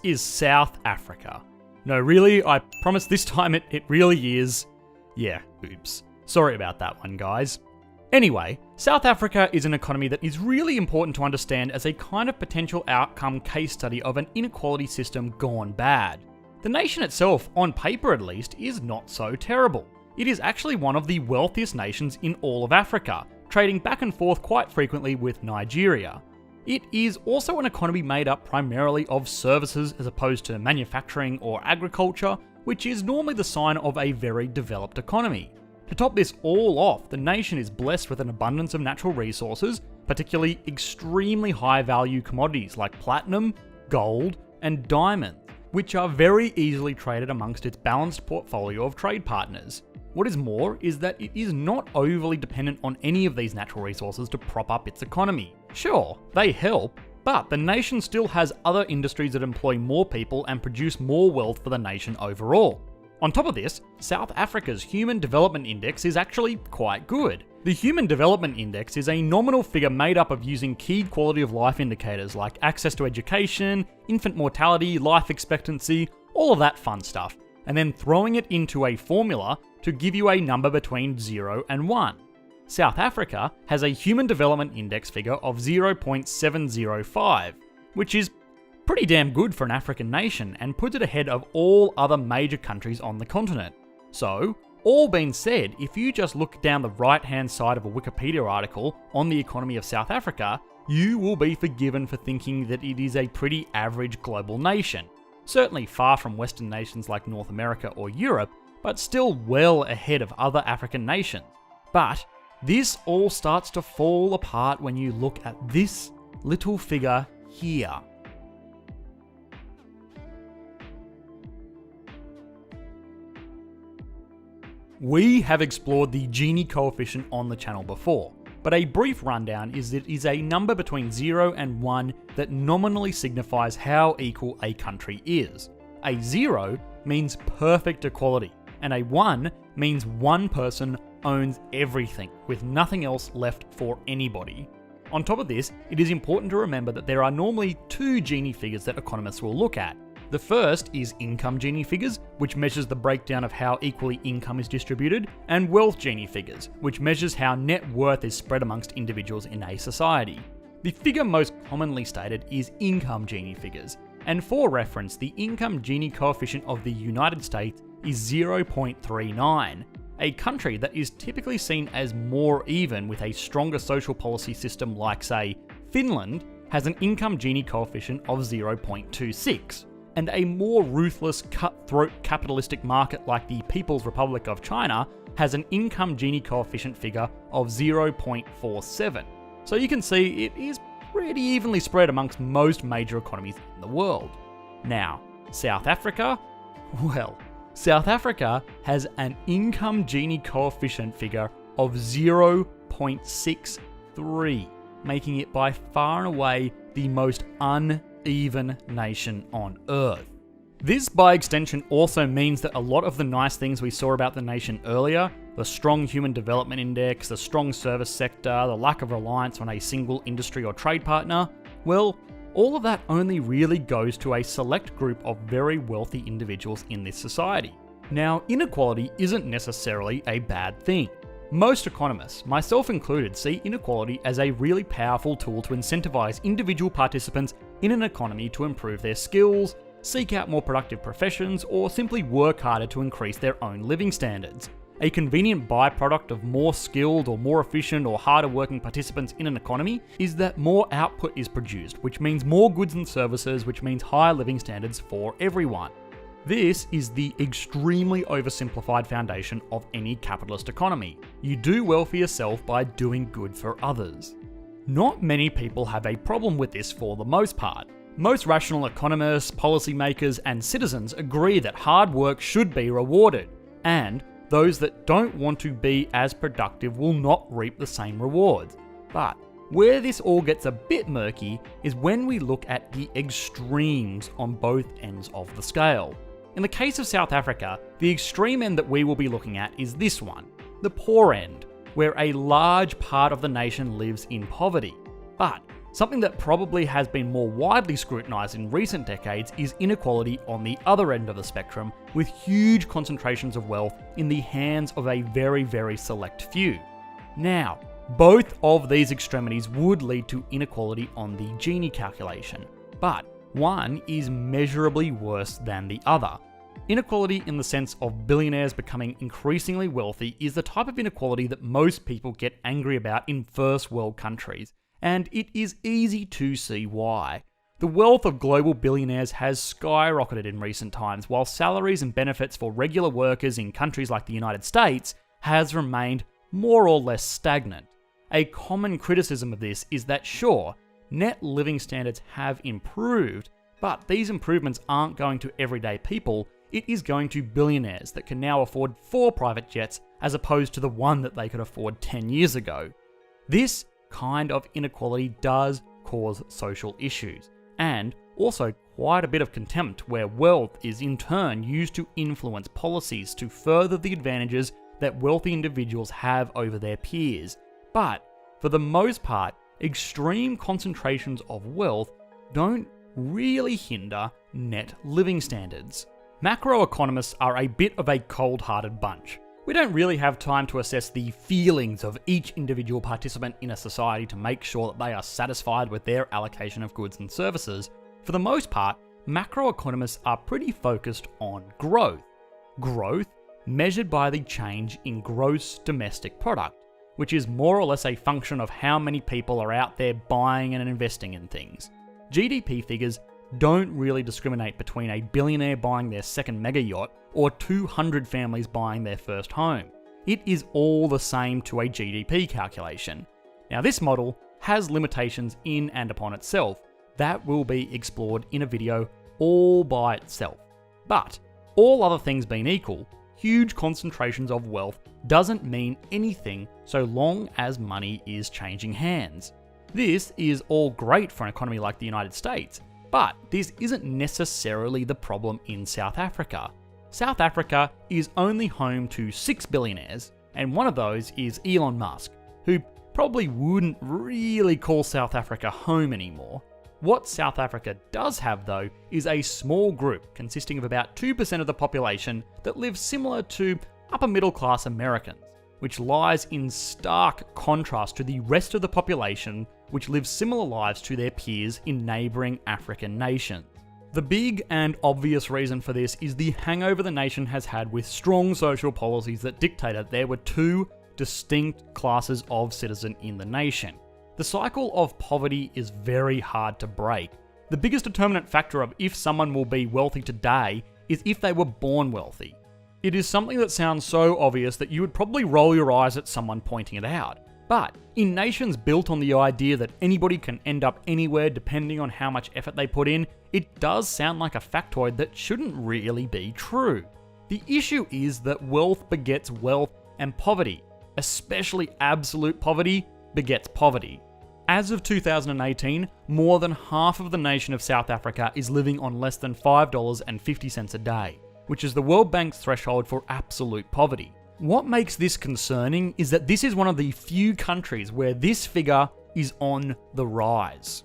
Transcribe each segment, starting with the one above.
is South Africa. No, really, I promise this time it really is. Yeah, oops. Sorry about that one, guys. Anyway, South Africa is an economy that is really important to understand as a kind of potential outcome case study of an inequality system gone bad. The nation itself, on paper at least, is not so terrible. It is actually one of the wealthiest nations in all of Africa, trading back and forth quite frequently with Nigeria. It is also an economy made up primarily of services as opposed to manufacturing or agriculture, which is normally the sign of a very developed economy. To top this all off, the nation is blessed with an abundance of natural resources, particularly extremely high value commodities like platinum, gold, and diamonds, which are very easily traded amongst its balanced portfolio of trade partners. What is more is that it is not overly dependent on any of these natural resources to prop up its economy. Sure, they help, but the nation still has other industries that employ more people and produce more wealth for the nation overall. On top of this, South Africa's Human Development Index is actually quite good. The Human Development Index is a nominal figure made up of using key quality of life indicators like access to education, infant mortality, life expectancy, all of that fun stuff, and then throwing it into a formula to give you a number between 0 and 1. South Africa has a Human Development Index figure of 0.705, which is pretty damn good for an African nation and puts it ahead of all other major countries on the continent. So, all being said, if you just look down the right-hand side of a Wikipedia article on the economy of South Africa, you will be forgiven for thinking that it is a pretty average global nation. Certainly far from Western nations like North America or Europe, but still well ahead of other African nations. But this all starts to fall apart when you look at this little figure here. We have explored the Gini coefficient on the channel before, but a brief rundown is that it is a number between 0 and 1 that nominally signifies how equal a country is. A 0 means perfect equality, and a 1 means one person owns everything, with nothing else left for anybody. On top of this, it is important to remember that there are normally two Gini figures that economists will look at. The first is income Gini figures, which measures the breakdown of how equally income is distributed, and wealth Gini figures, which measures how net worth is spread amongst individuals in a society. The figure most commonly stated is income Gini figures, and for reference, the income Gini coefficient of the United States is 0.39, a country that is typically seen as more even with a stronger social policy system like, say, Finland has an income Gini coefficient of 0.26, and a more ruthless, cutthroat capitalistic market like the People's Republic of China has an income Gini coefficient figure of 0.47. So you can see it is pretty evenly spread amongst most major economies in the world. Now, South Africa? Well, South Africa has an income Gini coefficient figure of 0.63, making it by far and away the most uneven nation on Earth. This, by extension, also means that a lot of the nice things we saw about the nation earlier, the strong human development index, the strong service sector, the lack of reliance on a single industry or trade partner, well, all of that only really goes to a select group of very wealthy individuals in this society. Now, inequality isn't necessarily a bad thing. Most economists, myself included, see inequality as a really powerful tool to incentivize individual participants in an economy to improve their skills, seek out more productive professions, or simply work harder to increase their own living standards. A convenient byproduct of more skilled or more efficient or harder working participants in an economy is that more output is produced, which means more goods and services, which means higher living standards for everyone. This is the extremely oversimplified foundation of any capitalist economy. You do well for yourself by doing good for others. Not many people have a problem with this for the most part. Most rational economists, policymakers, and citizens agree that hard work should be rewarded, and those that don't want to be as productive will not reap the same rewards. But where this all gets a bit murky is when we look at the extremes on both ends of the scale. In the case of South Africa, the extreme end that we will be looking at is this one, the poor end, where a large part of the nation lives in poverty. But Something that probably has been more widely scrutinised in recent decades is inequality on the other end of the spectrum, with huge concentrations of wealth in the hands of a very, very select few. Now, both of these extremities would lead to inequality on the Gini calculation, but one is measurably worse than the other. Inequality in the sense of billionaires becoming increasingly wealthy is the type of inequality that most people get angry about in first world countries, and it is easy to see why. The wealth of global billionaires has skyrocketed in recent times, while salaries and benefits for regular workers in countries like the United States has remained more or less stagnant. A common criticism of this is that sure, net living standards have improved, but these improvements aren't going to everyday people, it is going to billionaires that can now afford 4 private jets as opposed to the one that they could afford 10 years ago. This kind of inequality does cause social issues, and also quite a bit of contempt where wealth is in turn used to influence policies to further the advantages that wealthy individuals have over their peers. But for the most part, extreme concentrations of wealth don't really hinder net living standards. Macroeconomists are a bit of a cold-hearted bunch. We don't really have time to assess the feelings of each individual participant in a society to make sure that they are satisfied with their allocation of goods and services. For the most part, macroeconomists are pretty focused on growth. Growth measured by the change in gross domestic product, which is more or less a function of how many people are out there buying and investing in things. GDP figures don't really discriminate between a billionaire buying their second mega yacht or 200 families buying their first home. It is all the same to a GDP calculation. Now, this model has limitations in and upon itself that will be explored in a video all by itself. But all other things being equal, huge concentrations of wealth doesn't mean anything so long as money is changing hands. This is all great for an economy like the United States, but this isn't necessarily the problem in South Africa. South Africa is only home to 6 billionaires, and one of those is Elon Musk, who probably wouldn't really call South Africa home anymore. What South Africa does have, though, is a small group consisting of about 2% of the population that lives similar to upper middle class Americans, which lies in stark contrast to the rest of the population which lives similar lives to their peers in neighbouring African nations. The big and obvious reason for this is the hangover the nation has had with strong social policies that dictated there were 2 distinct classes of citizen in the nation. The cycle of poverty is very hard to break. The biggest determinant factor of if someone will be wealthy today is if they were born wealthy. It is something that sounds so obvious that you would probably roll your eyes at someone pointing it out. But in nations built on the idea that anybody can end up anywhere depending on how much effort they put in, it does sound like a factoid that shouldn't really be true. The issue is that wealth begets wealth, and poverty, especially absolute poverty, begets poverty. As of 2018, more than half of the nation of South Africa is living on less than $5.50 a day, which is the World Bank's threshold for absolute poverty. What makes this concerning is that this is one of the few countries where this figure is on the rise.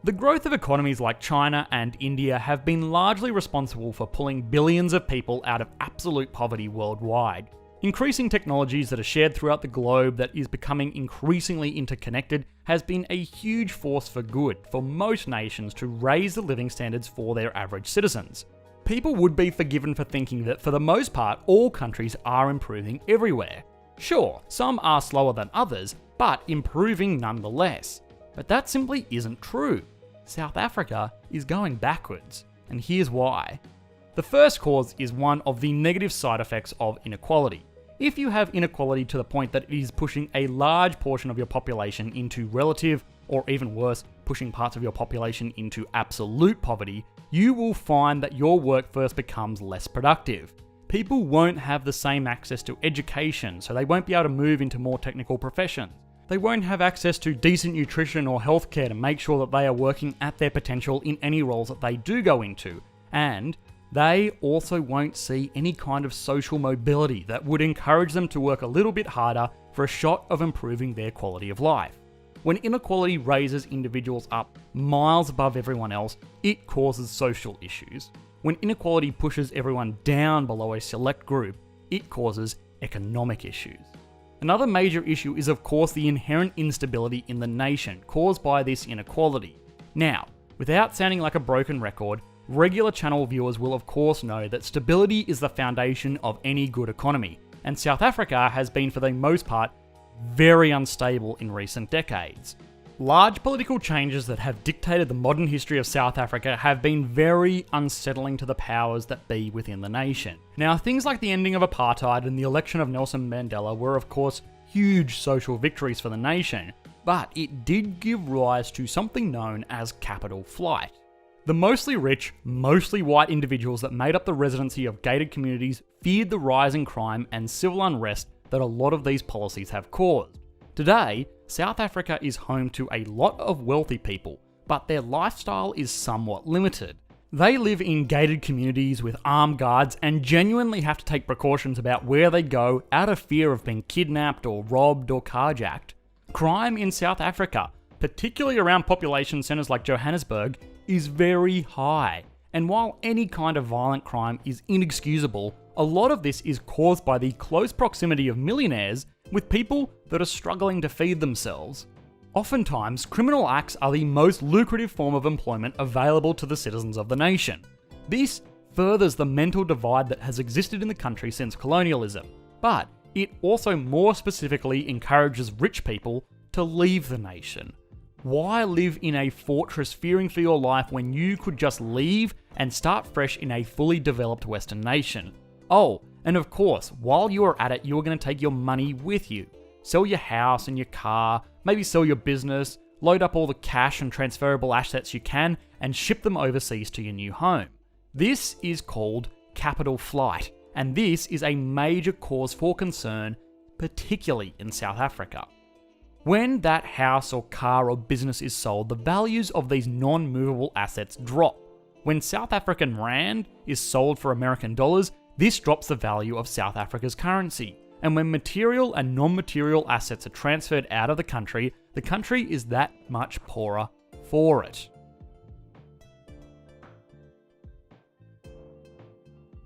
The growth of economies like China and India have been largely responsible for pulling billions of people out of absolute poverty worldwide. Increasing technologies that are shared throughout the globe that is becoming increasingly interconnected has been a huge force for good for most nations to raise the living standards for their average citizens. People would be forgiven for thinking that for the most part all countries are improving everywhere. Sure, some are slower than others, but improving nonetheless. But that simply isn't true. South Africa is going backwards, and here's why. The first cause is one of the negative side effects of inequality. If you have inequality to the point that it is pushing a large portion of your population into relative, or even worse, pushing parts of your population into absolute poverty, you will find that your workforce becomes less productive. People won't have the same access to education, so they won't be able to move into more technical professions. They won't have access to decent nutrition or healthcare to make sure that they are working at their potential in any roles that they do go into. And they also won't see any kind of social mobility that would encourage them to work a little bit harder for a shot of improving their quality of life. When inequality raises individuals up miles above everyone else, it causes social issues. When inequality pushes everyone down below a select group, it causes economic issues. Another major issue is, of course, the inherent instability in the nation caused by this inequality. Now, without sounding like a broken record, regular channel viewers will of course know that stability is the foundation of any good economy, and South Africa has been for the most part very unstable in recent decades. Large political changes that have dictated the modern history of South Africa have been very unsettling to the powers that be within the nation. Now, things like the ending of apartheid and the election of Nelson Mandela were of course huge social victories for the nation, but it did give rise to something known as capital flight. The mostly rich, mostly white individuals that made up the residency of gated communities feared the rising crime and civil unrest that a lot of these policies have caused. Today, South Africa is home to a lot of wealthy people, but their lifestyle is somewhat limited. They live in gated communities with armed guards and genuinely have to take precautions about where they go out of fear of being kidnapped or robbed or carjacked. Crime in South Africa, particularly around population centres like Johannesburg, is very high. And while any kind of violent crime is inexcusable, a lot of this is caused by the close proximity of millionaires with people that are struggling to feed themselves. Oftentimes, criminal acts are the most lucrative form of employment available to the citizens of the nation. This furthers the mental divide that has existed in the country since colonialism, but it also more specifically encourages rich people to leave the nation. Why live in a fortress fearing for your life when you could just leave and start fresh in a fully developed Western nation? Oh, and of course, while you are at it, you are going to take your money with you. Sell your house and your car, maybe sell your business, load up all the cash and transferable assets you can, and ship them overseas to your new home. This is called capital flight, and this is a major cause for concern, particularly in South Africa. When that house or car or business is sold, the values of these non-movable assets drop. When South African Rand is sold for American dollars, this drops the value of South Africa's currency. And when material and non-material assets are transferred out of the country is that much poorer for it.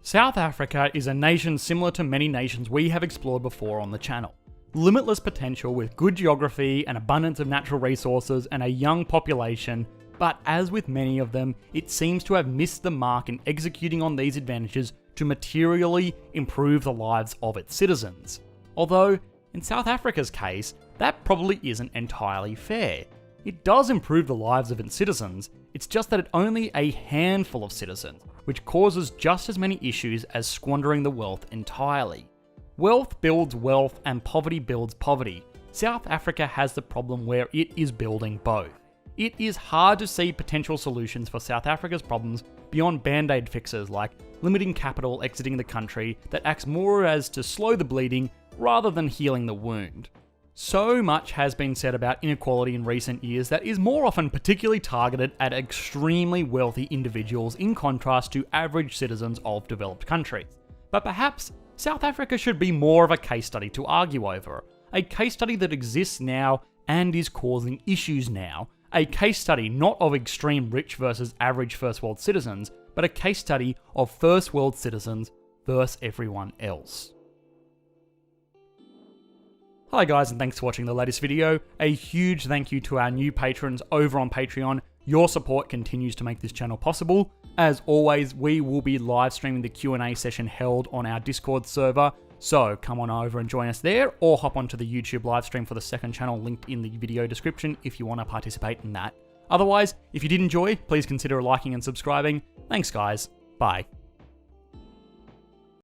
South Africa is a nation similar to many nations we have explored before on the channel. Limitless potential with good geography, an abundance of natural resources, and a young population, but as with many of them, it seems to have missed the mark in executing on these advantages to materially improve the lives of its citizens. Although, in South Africa's case, that probably isn't entirely fair. It does improve the lives of its citizens, it's just that it's only a handful of citizens, which causes just as many issues as squandering the wealth entirely. Wealth builds wealth and poverty builds poverty. South Africa has the problem where it is building both. It is hard to see potential solutions for South Africa's problems beyond band-aid fixes like limiting capital exiting the country that acts more as to slow the bleeding rather than healing the wound. So much has been said about inequality in recent years that is more often particularly targeted at extremely wealthy individuals in contrast to average citizens of developed countries. But perhaps South Africa should be more of a case study to argue over. A case study that exists now and is causing issues now. A case study not of extreme rich versus average first world citizens, but a case study of first world citizens versus everyone else. Hi guys, and thanks for watching the latest video. A huge thank you to our new patrons over on Patreon. Your support continues to make this channel possible. As always, we will be live streaming the Q&A session held on our Discord server, so come on over and join us there, or hop onto the YouTube live stream for the second channel linked in the video description if you want to participate in that. Otherwise, if you did enjoy, please consider liking and subscribing. Thanks guys, bye.